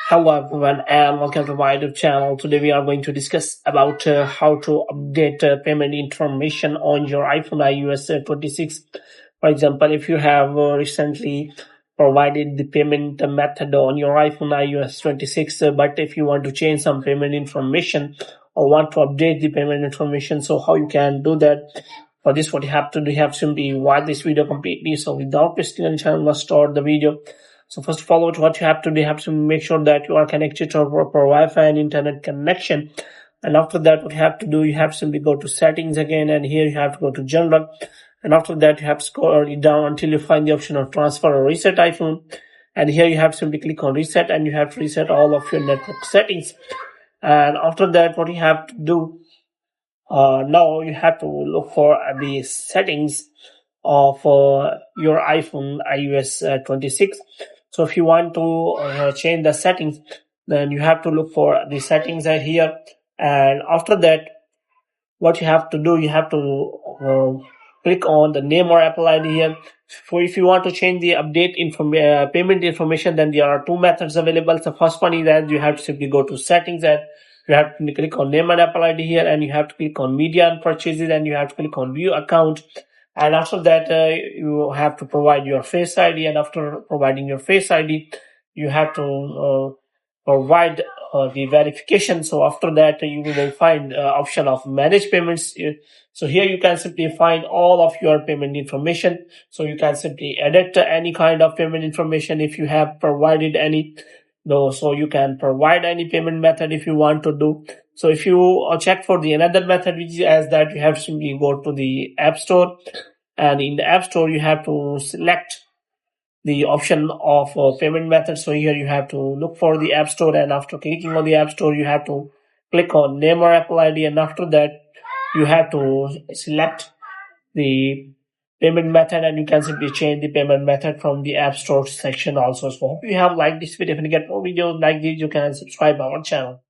Hello everyone and welcome to my YouTube channel. Today we are going to discuss about how to update payment information on your iPhone iOS 26. For example, if you have recently provided the payment method on your iPhone iOS 26, but if you want to change some payment information or want to update the payment information, so how you can do that? For this, what you have to do, you have to simply watch this video completely. So without wasting any time, let's start the video. So first of all, what you have to do, you have to make sure that you are connected to a proper Wi-Fi and internet connection. And after that, what you have to do, you have to simply go to settings again, and here you have to go to general. And after that, you have to scroll down until you find the option of transfer or reset iPhone. And here you have to simply click on reset, and you have to reset all of your network settings. And after that, what you have to do, now you have to look for the settings of your iPhone iOS 26. So if you want to change the settings, then you have to look for the settings are here. And after that, what you have to do, you have to click on the name or Apple ID here. So if you want to change the update payment information, then there are two methods available. The first one is that you have to simply go to settings, and you have to click on name and Apple ID here, and you have to click on media and purchases, and you have to click on view account. And after that, you have to provide your Face ID, and after providing your Face ID, you have to provide the verification. So after that, you will find option of manage payments. So here you can simply find all of your payment information. So you can simply edit any kind of payment information if you have provided any. No, so you can provide any payment method if you want to do. So if you check for the another method, which is as that you have to simply go to the App Store, and in the App Store you have to select the option of payment method. So here you have to look for the App Store, and after clicking on the App Store, you have to click on name or Apple ID, and after that you have to select the payment method, and you can simply change the payment method from the App Store section also. So hope you have liked this video. If you get more videos like this, you can subscribe our channel.